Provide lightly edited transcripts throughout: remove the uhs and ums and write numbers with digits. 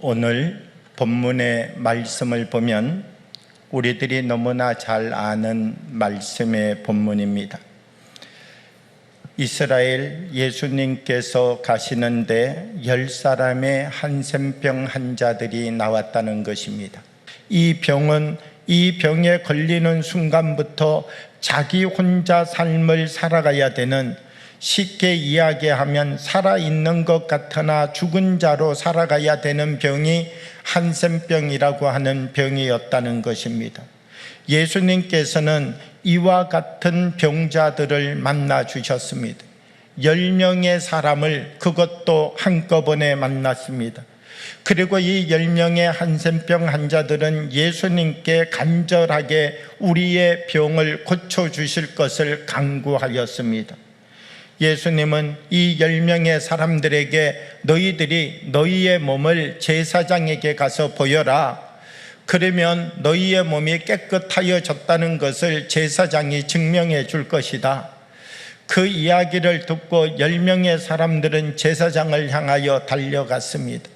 오늘 본문의 말씀을 보면 우리들이 너무나 잘 아는 말씀의 본문입니다. 이스라엘 예수님께서 가시는데 10사람의 한센병 환자들이 나왔다는 것입니다. 이 병에 걸리는 순간부터 자기 혼자 삶을 살아가야 되는, 쉽게 이야기하면 살아있는 것 같으나 죽은 자로 살아가야 되는 병이 한센병이라고 하는 병이었다는 것입니다. 예수님께서는 이와 같은 병자들을 만나 주셨습니다. 10명의 사람을 그것도 한꺼번에 만났습니다. 그리고 이 10명의 한센병 환자들은 예수님께 간절하게 우리의 병을 고쳐주실 것을 간구하였습니다. 예수님은 이 10명의 사람들에게 너희들이 너희의 몸을 제사장에게 가서 보여라. 그러면 너희의 몸이 깨끗하여졌다는 것을 제사장이 증명해 줄 것이다. 그 이야기를 듣고 10명의 사람들은 제사장을 향하여 달려갔습니다.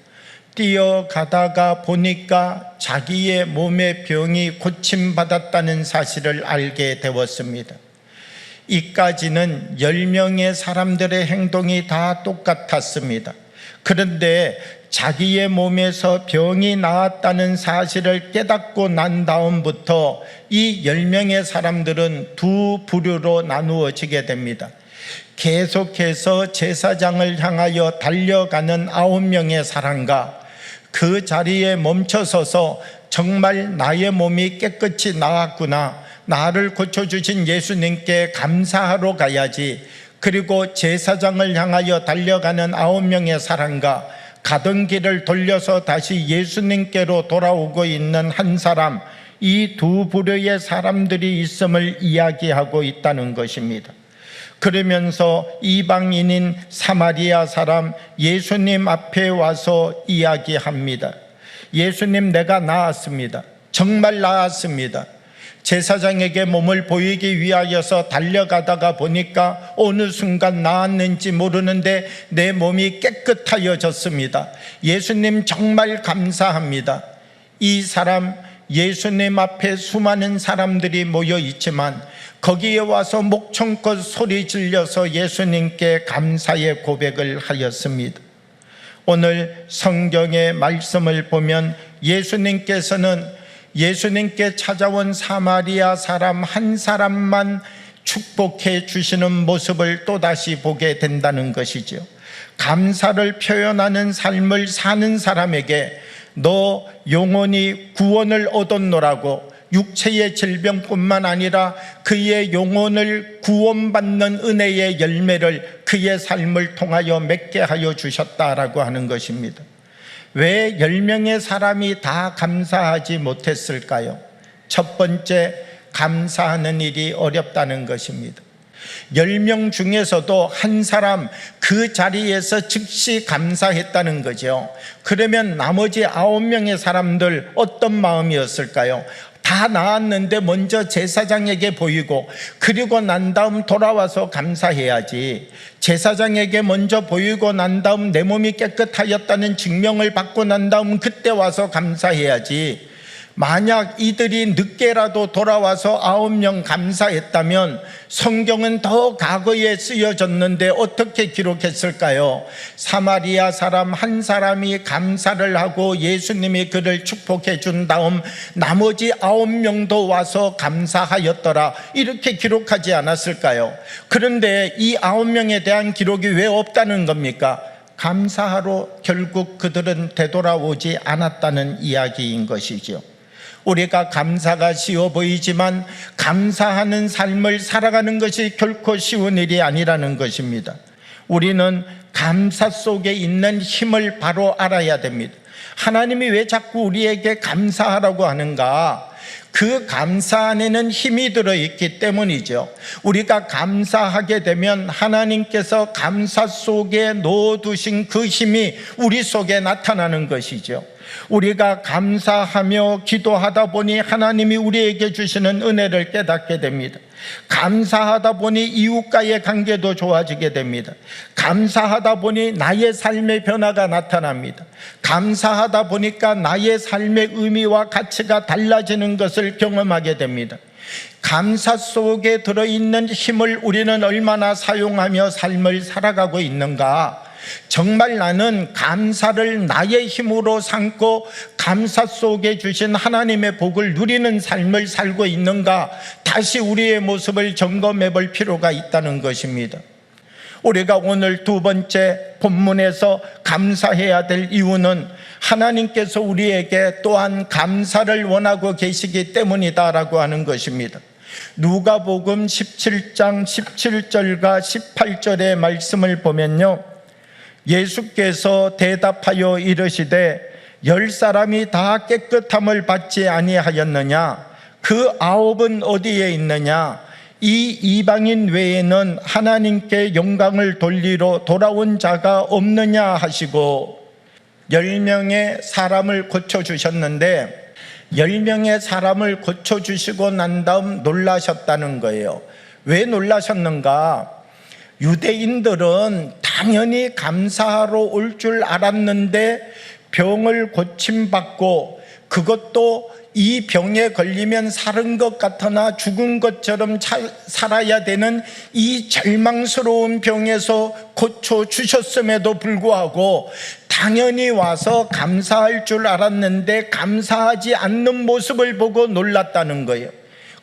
뛰어가다가 보니까 자기의 몸의 병이 고침받았다는 사실을 알게 되었습니다. 이까지는 10명의 사람들의 행동이 다 똑같았습니다. 그런데 자기의 몸에서 병이 나았다는 사실을 깨닫고 난 다음부터 이 10명의 사람들은 두 부류로 나누어지게 됩니다. 계속해서 제사장을 향하여 달려가는 9명의 사람과 그 자리에 멈춰서서 정말 나의 몸이 깨끗이 나았구나, 나를 고쳐주신 예수님께 감사하러 가야지. 그리고 제사장을 향하여 달려가는 9명의 사람과 가던 길을 돌려서 다시 예수님께로 돌아오고 있는 한 사람, 이 두 부류의 사람들이 있음을 이야기하고 있다는 것입니다. 그러면서 이방인인 사마리아 사람 예수님 앞에 와서 이야기합니다. 예수님, 내가 나았습니다. 정말 나았습니다. 제사장에게 몸을 보이기 위하여서 달려가다가 보니까 어느 순간 나았는지 모르는데 내 몸이 깨끗하여졌습니다. 예수님 정말 감사합니다. 이 사람, 예수님 앞에 수많은 사람들이 모여 있지만 거기에 와서 목청껏 소리 질려서 예수님께 감사의 고백을 하였습니다. 오늘 성경의 말씀을 보면 예수님께서는 예수님께 찾아온 사마리아 사람 한 사람만 축복해 주시는 모습을 또다시 보게 된다는 것이죠. 감사를 표현하는 삶을 사는 사람에게 너 영혼이 구원을 얻었노라고, 육체의 질병뿐만 아니라 그의 영혼을 구원받는 은혜의 열매를 그의 삶을 통하여 맺게 하여 주셨다라고 하는 것입니다. 왜 10명의 사람이 다 감사하지 못했을까요? 첫 번째, 감사하는 일이 어렵다는 것입니다. 10명 중에서도 한 사람 그 자리에서 즉시 감사했다는 거죠. 그러면 나머지 9명의 사람들 어떤 마음이었을까요? 다 나았는데 먼저 제사장에게 보이고 그리고 난 다음 돌아와서 감사해야지. 제사장에게 먼저 보이고 난 다음 내 몸이 깨끗하였다는 증명을 받고 난 다음 그때 와서 감사해야지. 만약 이들이 늦게라도 돌아와서 9명 감사했다면 성경은 더 과거에 쓰여졌는데 어떻게 기록했을까요? 사마리아 사람 한 사람이 감사를 하고 예수님이 그를 축복해 준 다음 나머지 9명도 와서 감사하였더라, 이렇게 기록하지 않았을까요? 그런데 이 9명에 대한 기록이 왜 없다는 겁니까? 감사하러 결국 그들은 되돌아오지 않았다는 이야기인 것이죠. 우리가 감사가 쉬워 보이지만 감사하는 삶을 살아가는 것이 결코 쉬운 일이 아니라는 것입니다. 우리는 감사 속에 있는 힘을 바로 알아야 됩니다. 하나님이 왜 자꾸 우리에게 감사하라고 하는가? 그 감사 안에는 힘이 들어있기 때문이죠. 우리가 감사하게 되면 하나님께서 감사 속에 넣어두신 그 힘이 우리 속에 나타나는 것이죠. 우리가 감사하며 기도하다 보니 하나님이 우리에게 주시는 은혜를 깨닫게 됩니다. 감사하다 보니 이웃과의 관계도 좋아지게 됩니다. 감사하다 보니 나의 삶의 변화가 나타납니다. 감사하다 보니까 나의 삶의 의미와 가치가 달라지는 것을 경험하게 됩니다. 감사 속에 들어있는 힘을 우리는 얼마나 사용하며 삶을 살아가고 있는가? 정말 나는 감사를 나의 힘으로 삼고 감사 속에 주신 하나님의 복을 누리는 삶을 살고 있는가? 다시 우리의 모습을 점검해 볼 필요가 있다는 것입니다. 우리가 오늘 두 번째 본문에서 감사해야 될 이유는 하나님께서 우리에게 또한 감사를 원하고 계시기 때문이다라고 하는 것입니다. 누가복음 17장 17절과 18절의 말씀을 보면요, 예수께서 대답하여 이르시되 10사람이 다 깨끗함을 받지 아니하였느냐? 그 9은 어디에 있느냐? 이 이방인 외에는 하나님께 영광을 돌리러 돌아온 자가 없느냐 하시고 10명의 사람을 고쳐주셨는데 10명의 사람을 고쳐주시고 난 다음 놀라셨다는 거예요. 왜 놀라셨는가? 유대인들은 당연히 감사하러 올 줄 알았는데 병을 고침받고 그것도 이 병에 걸리면 사는 것 같으나 죽은 것처럼 살아야 되는 이 절망스러운 병에서 고쳐주셨음에도 불구하고 당연히 와서 감사할 줄 알았는데 감사하지 않는 모습을 보고 놀랐다는 거예요.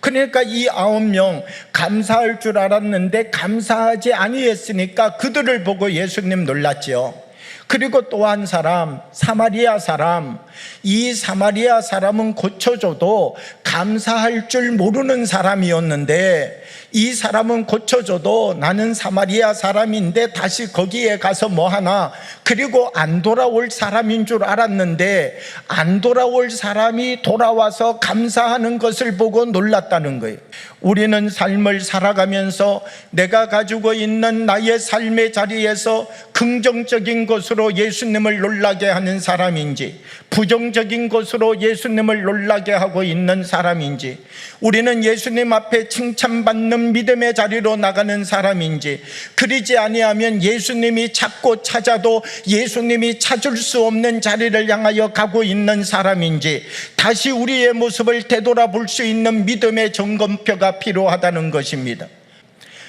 그러니까 이 9명 감사할 줄 알았는데 감사하지 아니했으니까 그들을 보고 예수님 놀랐죠. 그리고 또 한 사람, 사마리아 사람, 이 사마리아 사람은 고쳐줘도 감사할 줄 모르는 사람이었는데 이 사람은 고쳐줘도 나는 사마리아 사람인데 다시 거기에 가서 뭐하나, 그리고 안 돌아올 사람인 줄 알았는데 안 돌아올 사람이 돌아와서 감사하는 것을 보고 놀랐다는 거예요. 우리는 삶을 살아가면서 내가 가지고 있는 나의 삶의 자리에서 긍정적인 것으로 예수님을 놀라게 하는 사람인지 부정적인 것으로 예수님을 놀라게 하고 있는 사람인지, 우리는 예수님 앞에 칭찬받는 믿음의 자리로 나가는 사람인지, 그러지 아니하면 예수님이 찾고 찾아도 예수님이 찾을 수 없는 자리를 향하여 가고 있는 사람인지 다시 우리의 모습을 되돌아볼 수 있는 믿음의 점검표가 필요하다는 것입니다.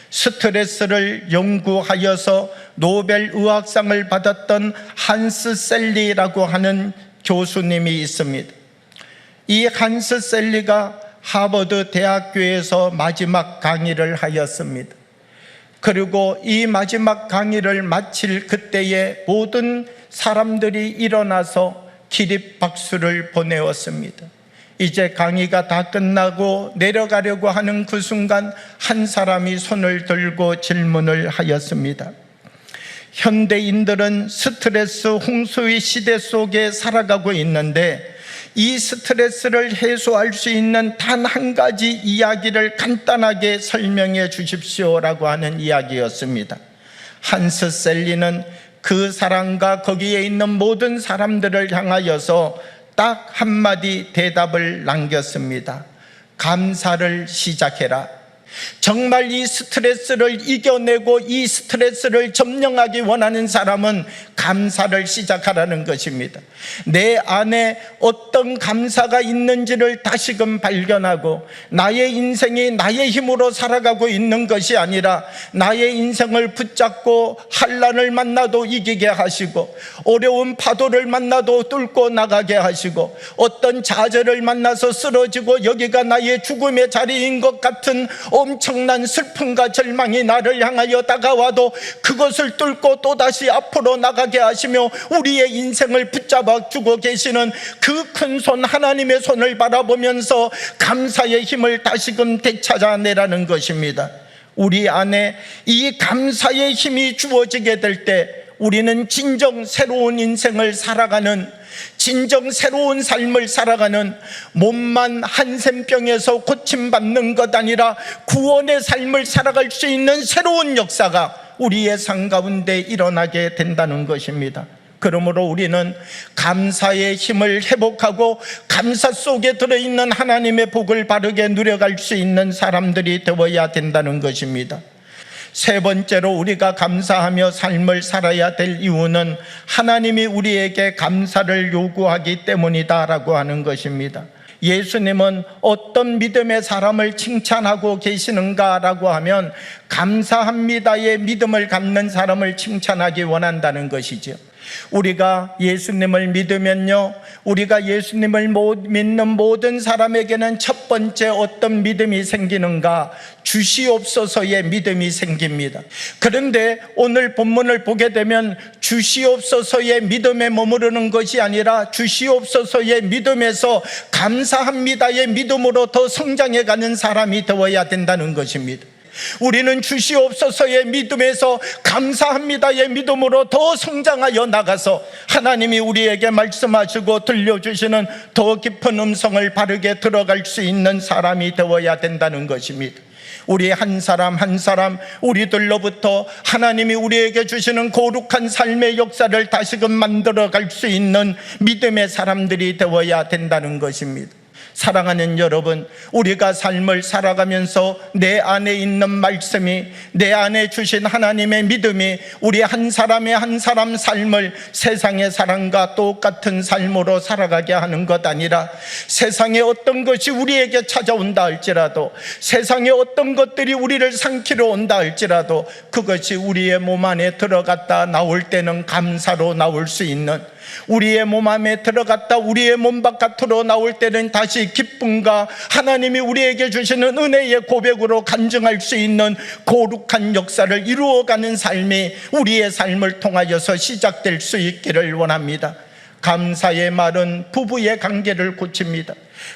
스트레스를 연구하여서 노벨 의학상을 받았던 한스 셀리라고 하는 교수님이 있습니다. 이 한스 셀리가 하버드 대학교에서 마지막 강의를 하였습니다. 그리고 이 마지막 강의를 마칠 그때에 모든 사람들이 일어나서 기립박수를 보내었습니다. 이제 강의가 다 끝나고 내려가려고 하는 그 순간 한 사람이 손을 들고 질문을 하였습니다. 현대인들은 스트레스 홍수의 시대 속에 살아가고 있는데 이 스트레스를 해소할 수 있는 단 한 가지 이야기를 간단하게 설명해 주십시오라고 하는 이야기였습니다. 한스 셀리는 그 사람과 거기에 있는 모든 사람들을 향하여서 딱 한마디 대답을 남겼습니다. 감사를 시작해라. 정말 이 스트레스를 이겨내고 이 스트레스를 점령하기 원하는 사람은 감사를 시작하라는 것입니다. 내 안에 어떤 감사가 있는지를 다시금 발견하고 나의 인생이 나의 힘으로 살아가고 있는 것이 아니라 나의 인생을 붙잡고 환난을 만나도 이기게 하시고 어려운 파도를 만나도 뚫고 나가게 하시고 어떤 좌절을 만나서 쓰러지고 여기가 나의 죽음의 자리인 것 같은 엄청난 슬픔과 절망이 나를 향하여 다가와도 그것을 뚫고 또다시 앞으로 나가게 하시며 우리의 인생을 붙잡아 주고 계시는 그 큰 손, 하나님의 손을 바라보면서 감사의 힘을 다시금 되찾아내라는 것입니다. 우리 안에 이 감사의 힘이 주어지게 될 때 우리는 진정 새로운 인생을 살아가는, 진정 새로운 삶을 살아가는, 몸만 한센병에서 고침받는 것 아니라 구원의 삶을 살아갈 수 있는 새로운 역사가 우리의 삶 가운데 일어나게 된다는 것입니다. 그러므로 우리는 감사의 힘을 회복하고 감사 속에 들어있는 하나님의 복을 바르게 누려갈 수 있는 사람들이 되어야 된다는 것입니다. 세 번째로 우리가 감사하며 삶을 살아야 될 이유는 하나님이 우리에게 감사를 요구하기 때문이다라고 하는 것입니다. 예수님은 어떤 믿음의 사람을 칭찬하고 계시는가라고 하면 감사합니다의 믿음을 갖는 사람을 칭찬하기 원한다는 것이죠. 우리가 예수님을 믿으면요, 우리가 예수님을 믿는 모든 사람에게는 첫 번째 어떤 믿음이 생기는가? 주시옵소서의 믿음이 생깁니다. 그런데 오늘 본문을 보게 되면 주시옵소서의 믿음에 머무르는 것이 아니라 주시옵소서의 믿음에서 감사합니다의 믿음으로 더 성장해가는 사람이 되어야 된다는 것입니다. 우리는 주시옵소서의 믿음에서 감사합니다의 믿음으로 더 성장하여 나가서 하나님이 우리에게 말씀하시고 들려주시는 더 깊은 음성을 바르게 들어갈 수 있는 사람이 되어야 된다는 것입니다. 우리 한 사람 한 사람 우리들로부터 하나님이 우리에게 주시는 거룩한 삶의 역사를 다시금 만들어갈 수 있는 믿음의 사람들이 되어야 된다는 것입니다. 사랑하는 여러분, 우리가 삶을 살아가면서 내 안에 있는 말씀이, 내 안에 주신 하나님의 믿음이 우리 한 사람의 한 사람 삶을 세상의 사람과 똑같은 삶으로 살아가게 하는 것 아니라 세상에 어떤 것이 우리에게 찾아온다 할지라도, 세상에 어떤 것들이 우리를 삼키러 온다 할지라도 그것이 우리의 몸 안에 들어갔다 나올 때는 감사로 나올 수 있는, 우리의 몸 안에 들어갔다 우리의 몸 바깥으로 나올 때는 다시 기쁨과 하나님이 우리에게 주시는 은혜의 고백으로 간증할 수 있는 거룩한 역사를 이루어가는 삶이 우리의 삶을 통하여서 시작될 수 있기를 원합니다. 감사의 말은 부부의 관계를 고칩니다.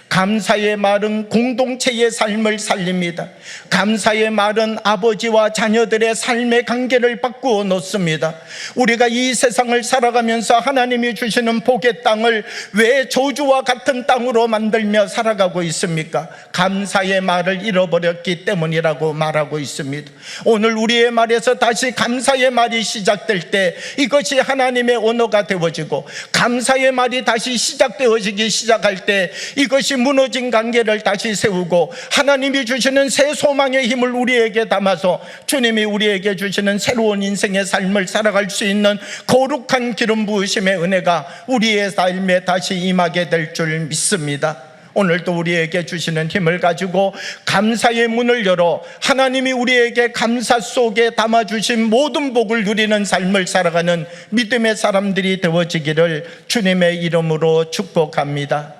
감사의 말은 공동체의 삶을 살립니다. 감사의 말은 아버지와 자녀들의 삶의 관계를 바꾸어 놓습니다. 우리가 이 세상을 살아가면서 하나님이 주시는 복의 땅을 왜 저주와 같은 땅으로 만들며 살아가고 있습니까? 감사의 말을 잃어버렸기 때문이라고 말하고 있습니다. 오늘 우리의 말에서 다시 감사의 말이 시작될 때 이것이 하나님의 언어가 되어지고, 감사의 말이 다시 시작되어지기 시작할 때 이것이 무너진 관계를 다시 세우고 하나님이 주시는 새 소망의 힘을 우리에게 담아서 주님이 우리에게 주시는 새로운 인생의 삶을 살아갈 수 있는 거룩한 기름 부으심의 은혜가 우리의 삶에 다시 임하게 될 줄 믿습니다. 오늘도 우리에게 주시는 힘을 가지고 감사의 문을 열어 하나님이 우리에게 감사 속에 담아주신 모든 복을 누리는 삶을 살아가는 믿음의 사람들이 되어지기를 주님의 이름으로 축복합니다.